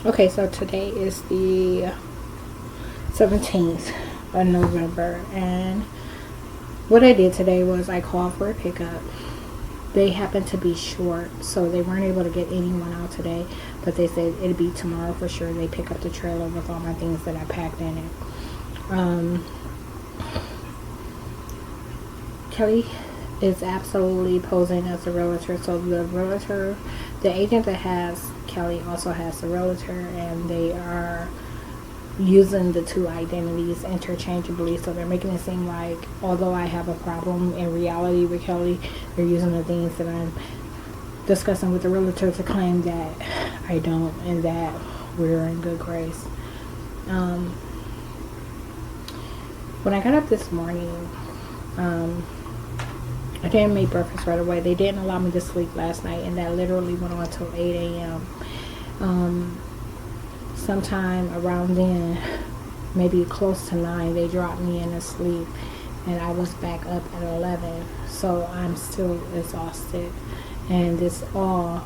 Okay, so today is the 17th of November, and what I did today was I called for a pickup. They happened to be short, so they weren't able to get anyone out today, but they said it'd be tomorrow for sure. They pick up the trailer with all my things that I packed in it. Kelly is absolutely posing as a realtor. So the agent that has Kelly also has the realtor, and they are using the two identities interchangeably. So they're making it seem like although I have a problem in reality with Kelly, they're using the things that I'm discussing with the realtor to claim that I don't, and that we're in good grace. When I got up this morning, I didn't make breakfast right away. They didn't allow me to sleep last night, and that literally went on until 8 a.m. Sometime around then, maybe close to 9, they dropped me in to sleep, and I was back up at 11. So I'm still exhausted, and this all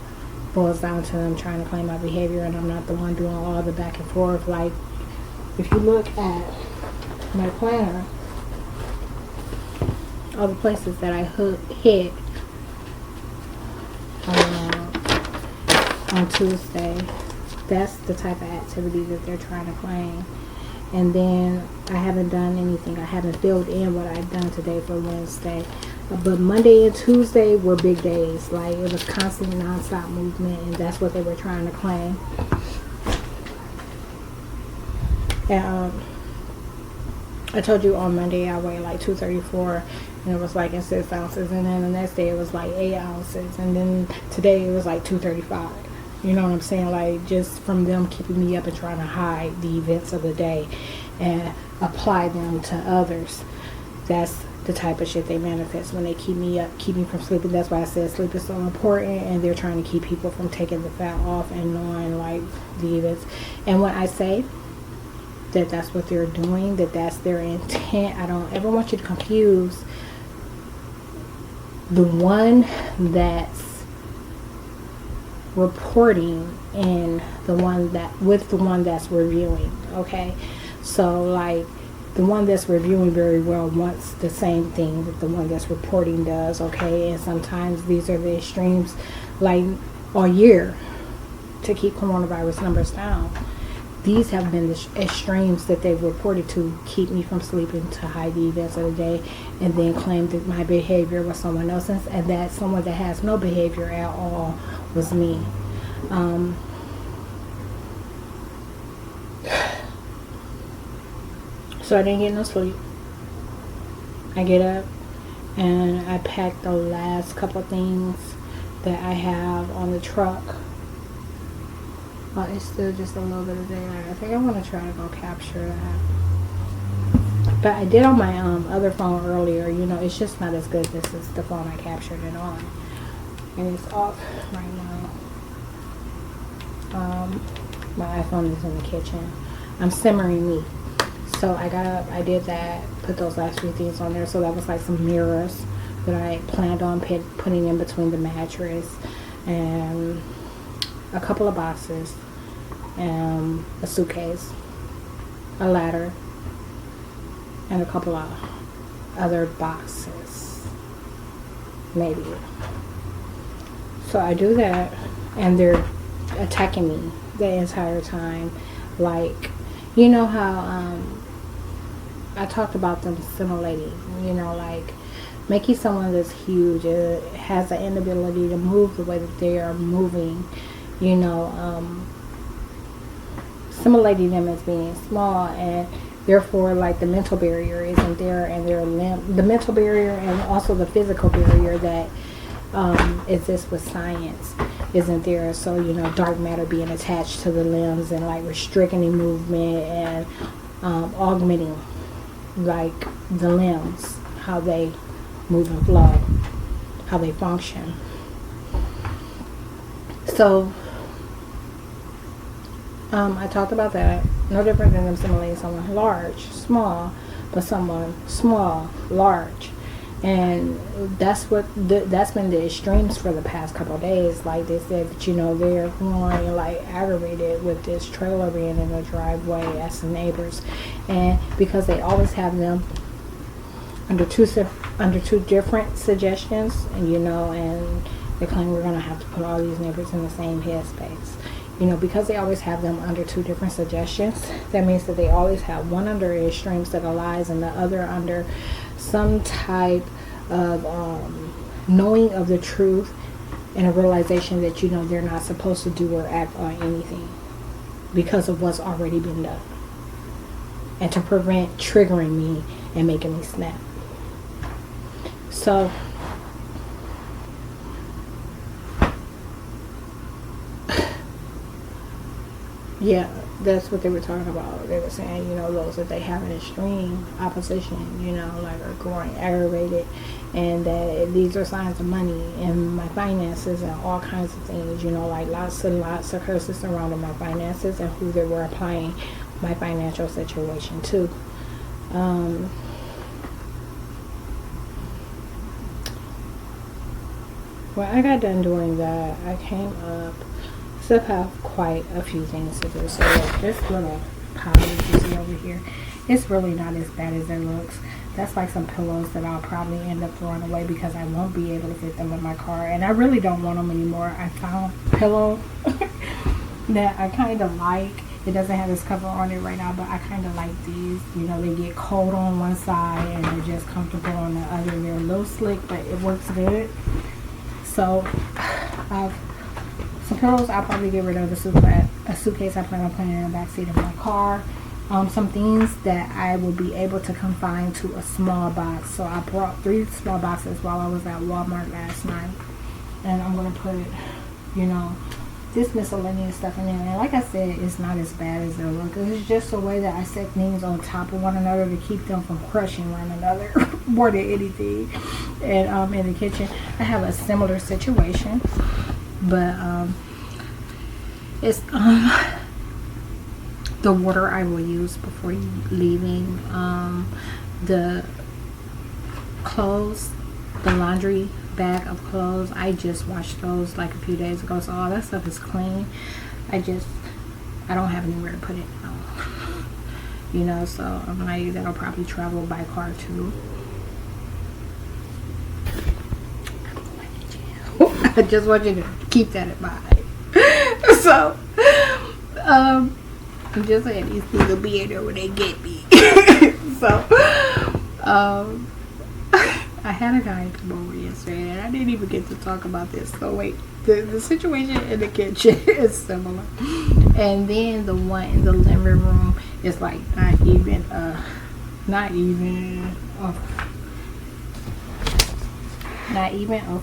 boils down to them trying to claim my behavior, and I'm not the one doing all the back and forth. Like, if you look at my planner, all the places that I hit on Tuesday, that's the type of activity that they're trying to claim. And then I haven't done anything. I haven't filled in what I've done today for Wednesday. But Monday and Tuesday were big days. Like, it was constant non-stop movement, and that's what they were trying to claim. And I told you on Monday I weighed like 234, and it was like in 6 ounces, and then the next day it was like 8 ounces, and then today it was like 235. You know what I'm saying? Like, just from them keeping me up and trying to hide the events of the day and apply them to others. That's the type of shit they manifest when they keep me up, keep me from sleeping. That's why I said sleep is so important, and they're trying to keep people from taking the fat off and knowing like the events. And when I say that that's what they're doing, that's their intent, I don't ever want you to confuse the one that's reporting and the one that's reviewing. Okay, so like the one that's reviewing very well wants the same thing that the one that's reporting does. Okay, and sometimes these are the extremes, like all year, to keep coronavirus numbers down. These have been the extremes that they've reported to keep me from sleeping, to hide the events of the day, and then claim that my behavior was someone else's, and that someone that has no behavior at all was me. So I didn't get no sleep. I get up and I pack the last couple things that I have on the truck. Well, it's still just a little bit of daylight. I think I want to try to go capture that. But I did on my other phone earlier. You know, it's just not as good. This is the phone I captured it on. And it's off right now. My iPhone is in the kitchen. I'm simmering meat. So I got up, I did that, put those last few things on there. So that was like some mirrors that I planned on putting in between the mattress, and a couple of boxes, a suitcase, a ladder, and a couple of other boxes, maybe. So I do that, and they're attacking me the entire time. Like, you know how I talked about them assimilating, you know, like making someone that's huge, has the inability to move the way that they are moving, you know, assimilating them as being small, and therefore like the mental barrier isn't there, and the mental barrier and also the physical barrier that exists with science isn't there. So, you know, dark matter being attached to the limbs and like restricting the movement and augmenting like the limbs, how they move and flow, how they function. So I talked about that. No different than them simulating someone large, small, but someone small, large. And that's been the extremes for the past couple of days. Like they said that, they're growing like aggravated with this trailer being in the driveway as the neighbors, and because they always have them under two different suggestions, and they claim we're gonna have to put all these neighbors in the same headspace. Because they always have them under two different suggestions, that means that they always have one under extremes that are lies and the other under some type of knowing of the truth and a realization that they're not supposed to do or act on anything because of what's already been done, and to prevent triggering me and making me snap. So yeah, that's what they were talking about. They were saying, those that they have an extreme opposition, like are growing aggravated, and that these are signs of money and my finances and all kinds of things, like lots and lots of curses surrounding my finances and who they were applying my financial situation to. When I got done doing that, I came up. Still have quite a few things to do. So this little pile that you see over here, it's really not as bad as it looks. That's like some pillows that I'll probably end up throwing away because I won't be able to fit them in my car, and I really don't want them anymore. I found a pillow that I kind of like. It doesn't have this cover on it right now, but I kind of like these. They get cold on one side and they're just comfortable on the other. They're a little slick, but it works good. So some pillows I'll probably get rid of. A suitcase I plan on putting in the back seat of my car. Some things that I will be able to confine to a small box. So I brought 3 small boxes while I was at Walmart last night, and I'm going to put this miscellaneous stuff in there. And like I said, it's not as bad as it looks. It's just a way that I set things on top of one another to keep them from crushing one another more than anything. And in the kitchen I have a similar situation, but it's the water I will use before leaving, the clothes, the laundry bag of clothes. I just washed those like a few days ago, so all that stuff is clean. I don't have anywhere to put it now. So I'm like, that'll probably travel by car too. I just want you to keep that in mind. So I'm just saying, these things will be in there when they get me. So I had a guy come over yesterday, and I didn't even get to talk about this. So wait, the situation in the kitchen is similar, and then the one in the living room is like not even a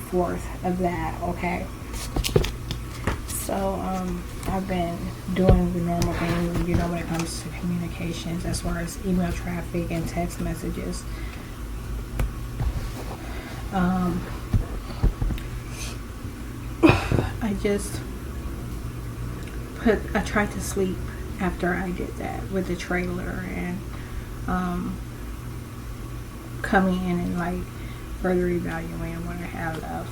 fourth of that. Okay. So I've been doing the normal thing, when it comes to communications, as far as email traffic and text messages. I tried to sleep after I did that with the trailer, and coming in and like further evaluating what I have left,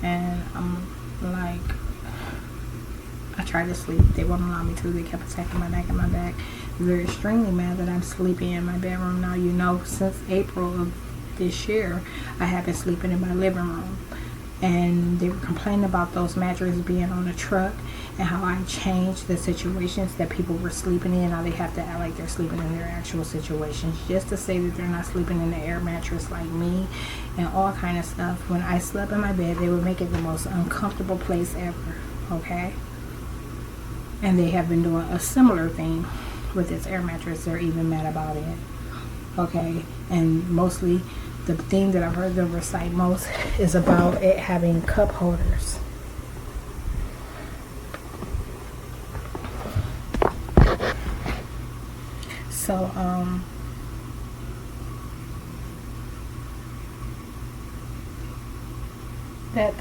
and I'm like, I tried to sleep. They won't allow me to. They kept attacking my neck and my back. They're extremely mad that I'm sleeping in my bedroom now. Since April of this year, I have been sleeping in my living room, and they were complaining about those mattresses being on the truck and how I changed the situations that people were sleeping in. Now they have to act like they're sleeping in their actual situations just to say that they're not sleeping in the air mattress like me, and all kind of stuff. When I slept in my bed, they would make it the most uncomfortable place ever. Okay. And they have been doing a similar thing with this air mattress. They're even mad about it. Okay. And mostly the thing that I've heard them recite most is about it having cup holders. So, that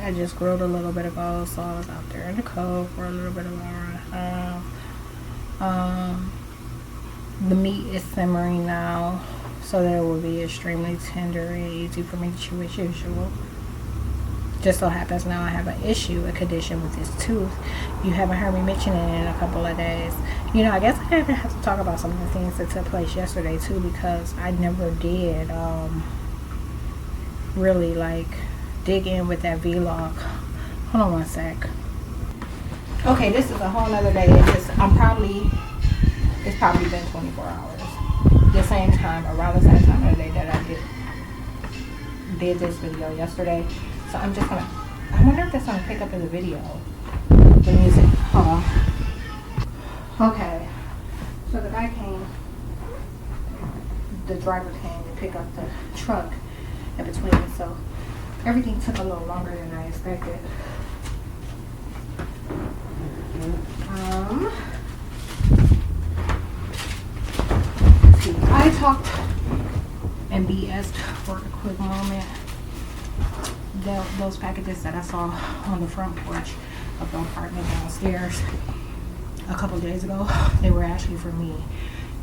I just grilled a little bit ago, so I was out there in the cold for a little bit of hour. The meat is simmering now. so that it will be extremely tender and easy for me to chew as usual. Just so happens now I have an issue, a condition with this tooth. You haven't heard me mention it in a couple of days. You know, I guess I have to talk about some of the things that took place yesterday too, because I never did really like dig in with that vlog. Hold on one sec. Okay, this is a whole nother day. It's probably been 24 hours. The same time, around the same time of the day that I did this video yesterday. So I'm just gonna, I wonder if that's gonna pick up in the video, the music. Hold on. Okay, so the guy came, the driver came to pick up the truck in between, so everything took a little longer than I expected. I talked and BS'd for a quick moment. Those packages that I saw on the front porch of the apartment downstairs a couple days ago, they were actually for me,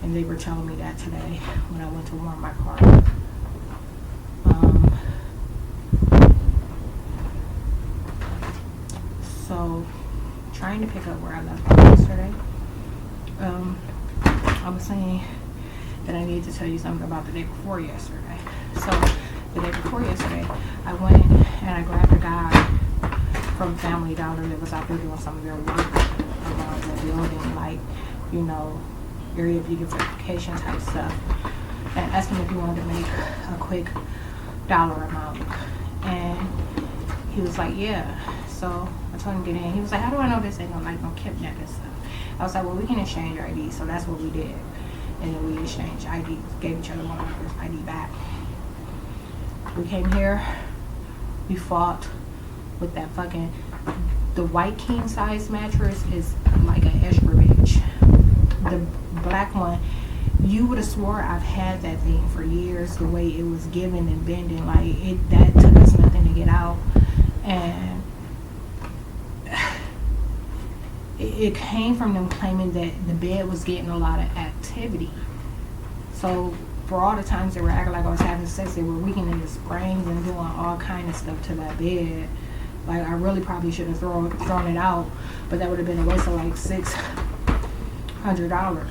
and they were telling me that today when I went to warm my car. So trying to pick up where I left off yesterday, I was saying that I need to tell you something about the day before yesterday. So the day before yesterday, I went and I grabbed a guy from Family Dollar that was out there doing some of their work around the building, like, you know, area beautification type stuff, and asked him if he wanted to make a quick dollar amount. And he was like, yeah. So I told him to get in. He was like, how do I know this ain't no kidnapping stuff? I was like, well, we can exchange IDs. So that's what we did. And then we exchanged IDs, gave each other one another's ID back. We came here, we fought with that fucking, the white king size mattress is like an extra bitch. The black one, you would have swore I've had that thing for years, the way it was given and bending, like that took us nothing to get out. And it came from them claiming that the bed was getting a lot of activity. So for all the times they were acting like I was having sex, they were weakening the springs and doing all kind of stuff to that bed. Like, I really probably should have thrown it out, but that would have been a waste of like $600.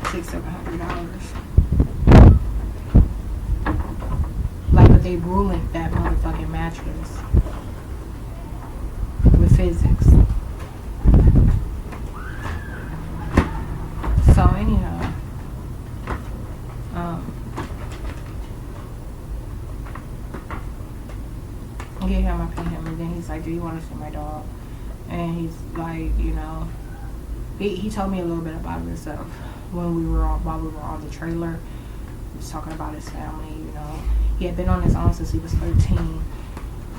$600-700. Like, but they ruined that motherfucking mattress with physics. So anyhow, I gave him, I paid him, and then he's like, do you want to see my dog? And he's like, you know, he told me a little bit about himself while we were on the trailer. He was talking about his family, you know. He had been on his own since he was 13,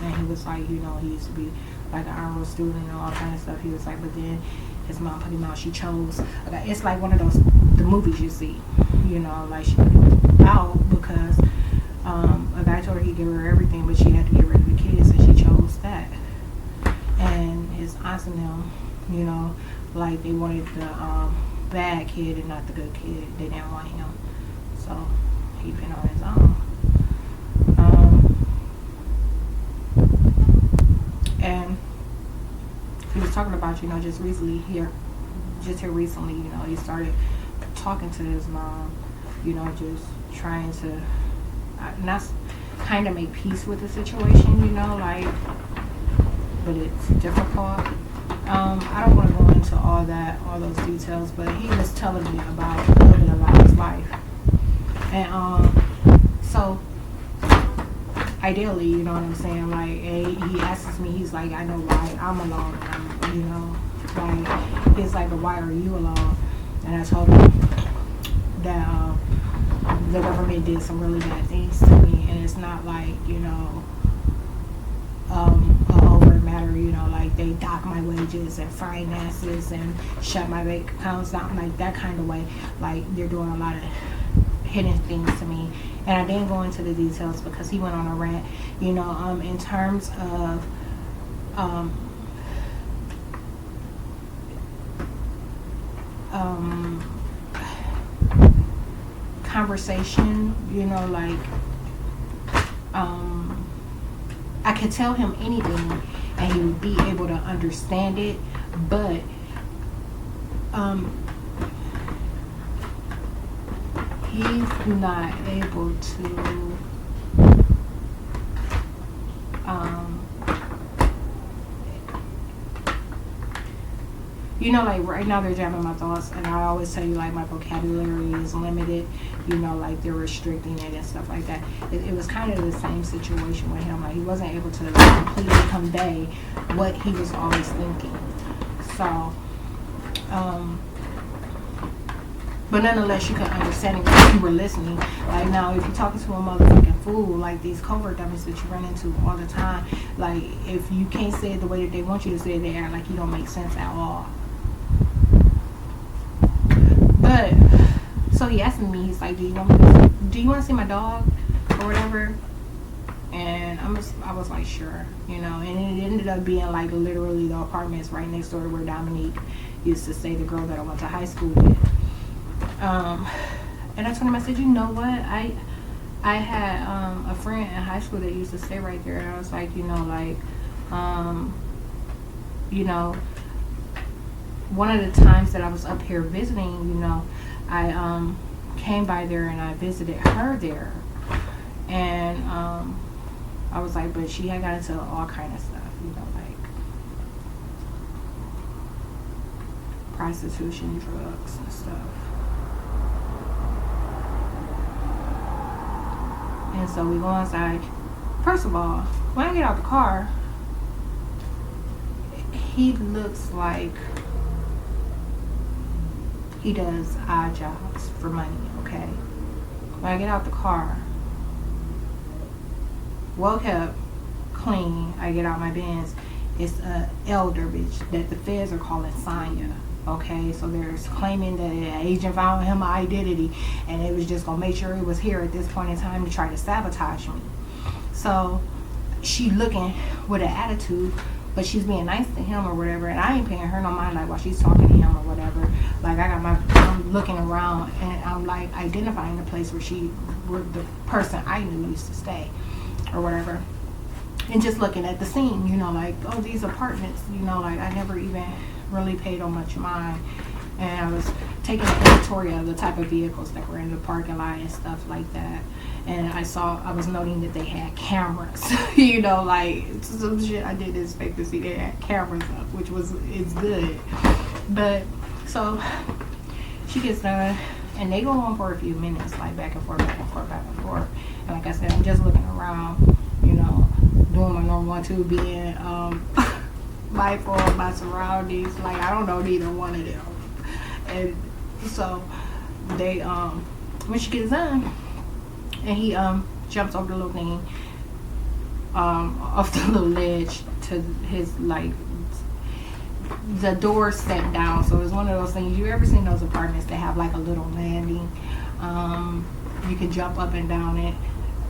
and he was like, you know, he used to be like an honor student and all kind of stuff. He was like, but then his mom put him out. She chose. It's like one of those, the movies you see, you know, like she put him out because a guy told her he'd give her everything, but she had to get rid of the kids, and she chose that. And his aunts and them, you know, like they wanted the bad kid and not the good kid. They didn't want him, so he been on his own. And he was talking about, you know, just here recently, you know, he started talking to his mom, you know, just trying to not kind of make peace with the situation, you know, like, but it's difficult. I don't want to go into all those details, but he was telling me about a little bit about his life. And so ideally, you know what I'm saying, like, he asks me, he's like, I know why I'm alone, you know, like, he's like, but why are you alone? And I told him that the government did some really bad things to me, and it's not like, you know, an overt matter, you know, like they dock my wages and finances and shut my bank accounts down, like that kind of way. Like, they're doing a lot of hidden things to me, and I didn't go into the details because he went on a rant, you know, in terms of conversation, you know, like, I could tell him anything and he would be able to understand it, but he's not able to you know, like right now they're jamming my thoughts, and I always tell you, like, my vocabulary is limited, you know, like they're restricting it and stuff like that. It was kind of the same situation with him. Like, he wasn't able to completely convey what he was always thinking. So, but nonetheless, you could understand it if you were listening. Like, now, if you're talking to a motherfucking fool, like these covert dummies that you run into all the time, like, if you can't say it the way that they want you to say it, they act like you don't make sense at all. But, so he asked me, he's like, do you want to see my dog or whatever? And I was like, sure, you know. And it ended up being like literally the apartments right next door to where Dominique used to stay, the girl that I went to high school with. And I told him, I said, you know what, I had a friend in high school that used to stay right there, and I was like, you know, like, you know, one of the times that I was up here visiting, you know, I came by there and I visited her there, and I was like, but she had got into all kind of stuff, you know, like prostitution, drugs, and stuff. And so we go inside. First of all, when I get out the car, he looks like he does odd jobs for money, okay? When I get out the car, well kept, clean, I get out my Benz, it's a elder bitch that the feds are calling Sonya. Okay, so there's claiming that an agent found him an identity and it was just gonna make sure he was here at this point in time to try to sabotage me. So she looking with an attitude, but she's being nice to him or whatever, and I ain't paying her no mind, like, while she's talking to him or whatever. Like, I'm looking around and I'm like identifying the place where the person I knew used to stay or whatever, and just looking at the scene, you know, like, oh, these apartments, you know, like, I never even really paid on much mind. And I was taking an inventory of the type of vehicles that were in the parking lot and stuff like that. And I was noting that they had cameras, you know, like some shit I didn't expect to see. They had cameras up, which it's good. But so she gets done, and they go on for a few minutes, like back and forth, back and forth, back and forth. And like I said, I'm just looking around, you know, doing my normal 1, 2, being mindful of my surroundings. Like, I don't know neither one of them. And so they when she gets done and he jumps over the little thing off the little ledge to his, like, the door stepped down, so it's one of those things. You ever seen those apartments that have like a little landing, you can jump up and down it,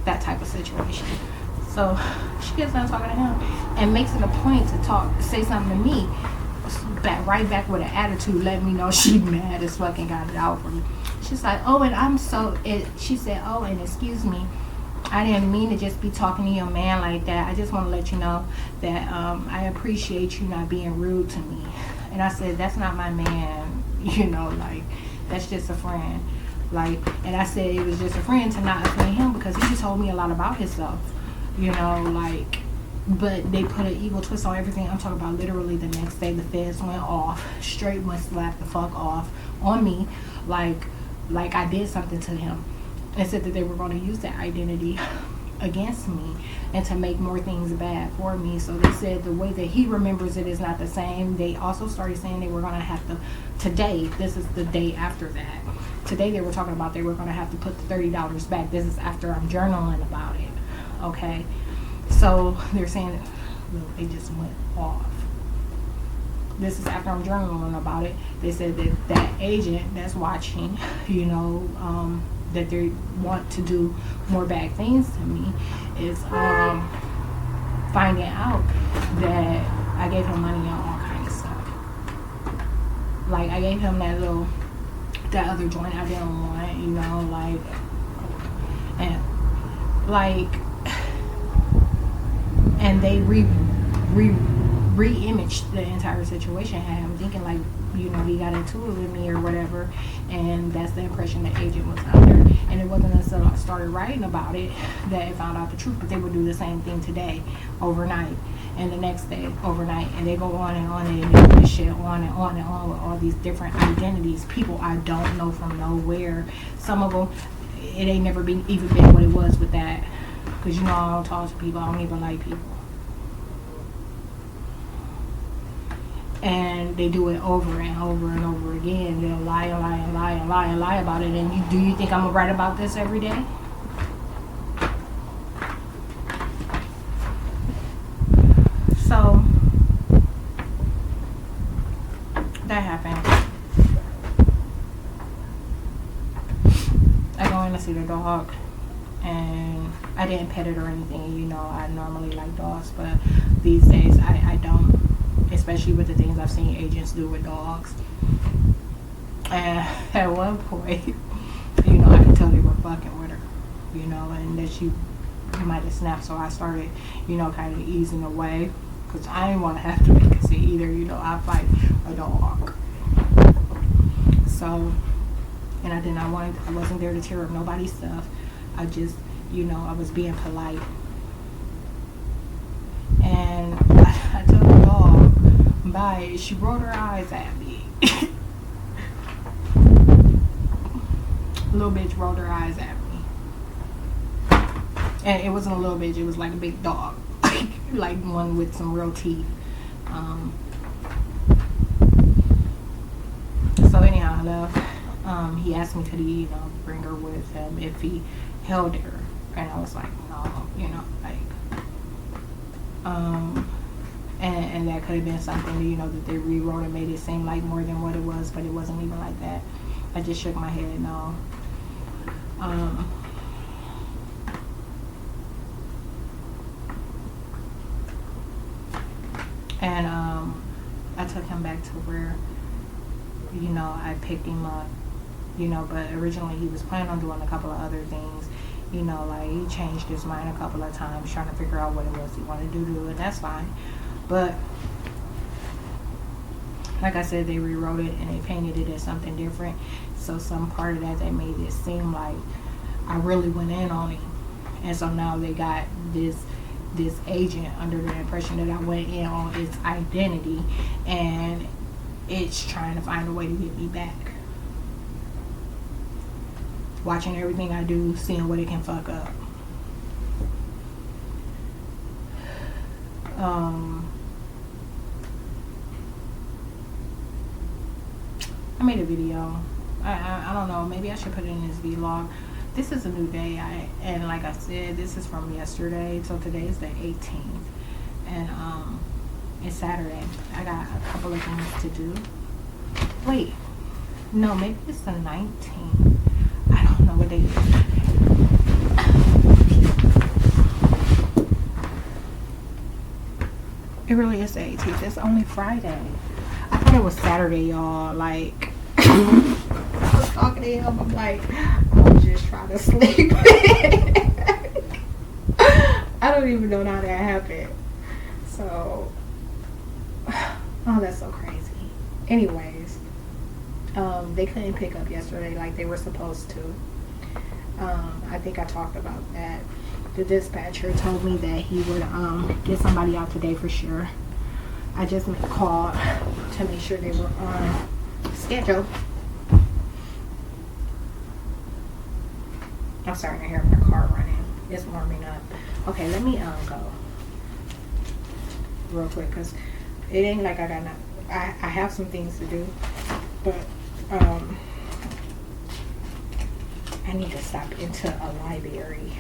that type of situation. So she gets done talking to him and makes it a point to say something to me, right back with an attitude, letting me know she mad as fuck and got it out for me. She's like, oh, and she said, oh, and excuse me, I didn't mean to just be talking to your man like that. I just want to let you know that I appreciate you not being rude to me. And I said, that's not my man, you know, like, that's just a friend. Like, and I said it was just a friend to not offend him because he told me a lot about himself, you know, like, but they put an evil twist on everything. I'm talking about literally the next day the feds went off, straight went slap the fuck off on me, like I did something to him, and said that they were going to use that identity against me and to make more things bad for me. So they said the way that he remembers it is not the same. They also started saying they were going to have to, today, this is the day after that, today they were talking about they were going to have to put the $30 back. This is after I'm journaling about it, okay? So they're saying, look, they just went off. This is after I'm journaling about it. They said that that agent that's watching, you know, that they want to do more bad things to me is finding out that I gave him money on all kinds of stuff. Like, I gave him that little that other joint I didn't want, you know, like, and like, and they re-imaged the entire situation. And I'm thinking like, you know, he got into it with me or whatever, and that's the impression the agent was under. And it wasn't until I started writing about it that I found out the truth. But they would do the same thing today, overnight, and the next day, overnight, and they go on and on, and they do this shit on and on and on with all these different identities, people I don't know from nowhere. Some of them, it ain't never been even been what it was with that, because you know I don't talk to people, I don't even like people. And they do it over and over and over again. They'll lie and lie and lie and lie and lie about it. And do you think I'm gonna write about this every day? So that happened. I go in to see the dog, and I didn't pet it or anything. You know, I normally like dogs, but these days I don't. Especially with the things I've seen agents do with dogs. And at one point, you know, I could tell they were fucking with her, you know, and that she might have snapped. So I started, you know, kind of easing away, because I didn't want to have to make a scene either. You know, I fight a dog. So, and I wasn't there to tear up nobody's stuff. I just, you know, I was being polite. And I told the dog bye. She rolled her eyes at me. Little bitch rolled her eyes at me. And it wasn't a little bitch, it was like a big dog. Like one with some real teeth. So anyhow, I left. He asked me could he, you know, bring her with him if he held her. And I was like, no, you know, like, and that could have been something, you know, that they rewrote and made it seem like more than what it was, but it wasn't even like that. I just shook my head no. And I took him back to where, you know, I picked him up, you know, but originally he was planning on doing a couple of other things. You know, like he changed his mind a couple of times trying to figure out what it was he wanted to do, and that's fine. But like I said, they rewrote it and they painted it as something different. So some part of that, they made it seem like I really went in on him. And so now they got this agent under the impression that I went in on its identity, and it's trying to find a way to get me back. Watching everything I do, seeing what it can fuck up. I made a video. I don't know, maybe I should put it in this vlog. This is a new day, and like I said, this is from yesterday, so today is the 18th, and it's Saturday. I got a couple of things to do. Wait, no, maybe it's the 19th. I don't know what day it is. It really is the 18th. It's only Friday. I thought it was Saturday, y'all. Like, I was talking to him. I'm like, I'm just trying to sleep. I don't even know how that happened. So, oh, that's so crazy. Anyways, they couldn't pick up yesterday like they were supposed to. I think I talked about that. The dispatcher told me that he would get somebody out today for sure. I just called to make sure they were on schedule. I'm starting to hear my car running. It's warming up. Okay, let me go real quick, because it ain't like I got I have some things to do, but I need to stop into a library.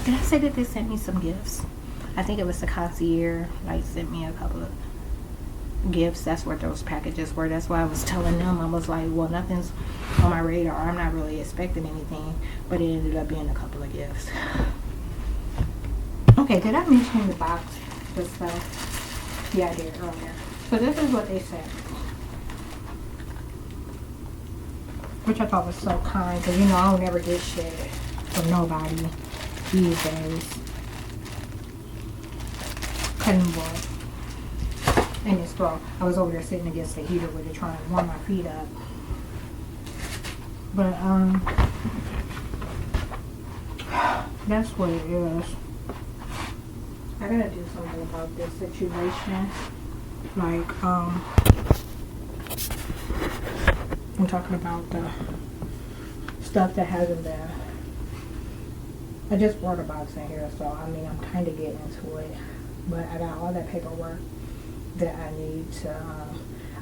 Did I say that they sent me some gifts? I think it was the concierge, like, sent me a couple of gifts. That's what those packages were. That's why I was telling them. I was like, well, nothing's on my radar. I'm not really expecting anything, but it ended up being a couple of gifts. Okay, did I mention in the box the stuff? Yeah, I did earlier. So this is what they sent. which I thought was so kind, because you know I don't ever get shit from nobody these days. Cutting board. And this girl, I was over there sitting against the heater with it, trying to warm my feet up. But that's what it is. I gotta do something about this situation. Like, I'm talking about the stuff that hasn't been. I just brought a box in here, so I mean, I'm kind of getting into it. But I got all that paperwork that I need to.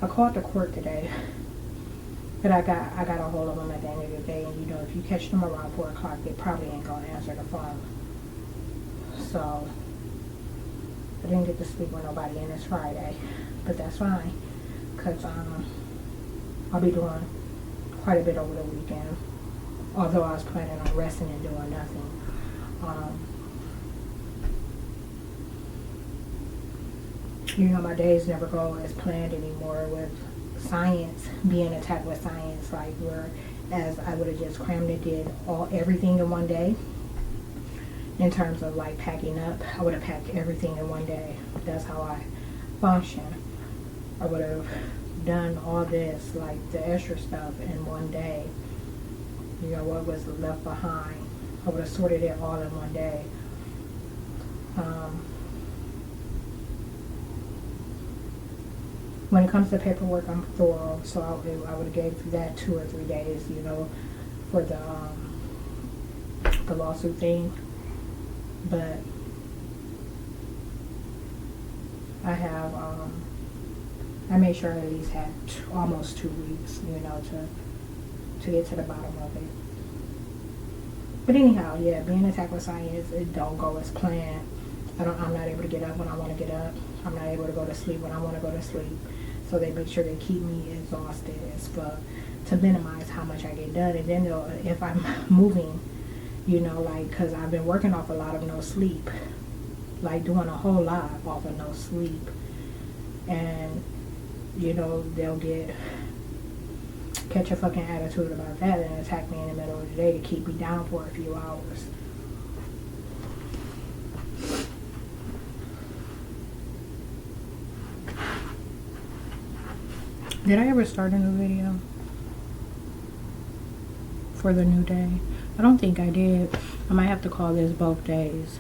I called the court today, but I got a hold of them at the end of the day. And you know, if you catch them around 4 o'clock, they probably ain't gonna answer the phone. So I didn't get to speak with nobody, and it's Friday, but that's fine, cause I'll be doing quite a bit over the weekend. Although I was planning on resting and doing nothing. You know, my days never go as planned anymore with science, being attacked with science, like whereas I would have just crammed and did everything in one day. In terms of like packing up, I would have packed everything in one day. That's how I function. I would have done all this, like the extra stuff, in one day. You know, what was left behind, I would have sorted it all in one day. When it comes to paperwork, I'm thorough, so I would have gave that 2 or 3 days, you know, for the lawsuit thing. But I have, I made sure I at least had almost 2 weeks, you know, to get to the bottom of it. But anyhow, yeah, being attacked with science, it don't go as planned. I'm not able to get up when I want to get up. I'm not able to go to sleep when I want to go to sleep. So they make sure they keep me exhausted as fuck to minimize how much I get done. And then if I'm moving, you know, like, because I've been working off a lot of no sleep, like doing a whole lot off of no sleep. And, you know, they'll catch a fucking attitude about that and attack me in the middle of the day to keep me down for a few hours. Did I ever start a new video for the new day? I don't think I did. I might have to call this both days.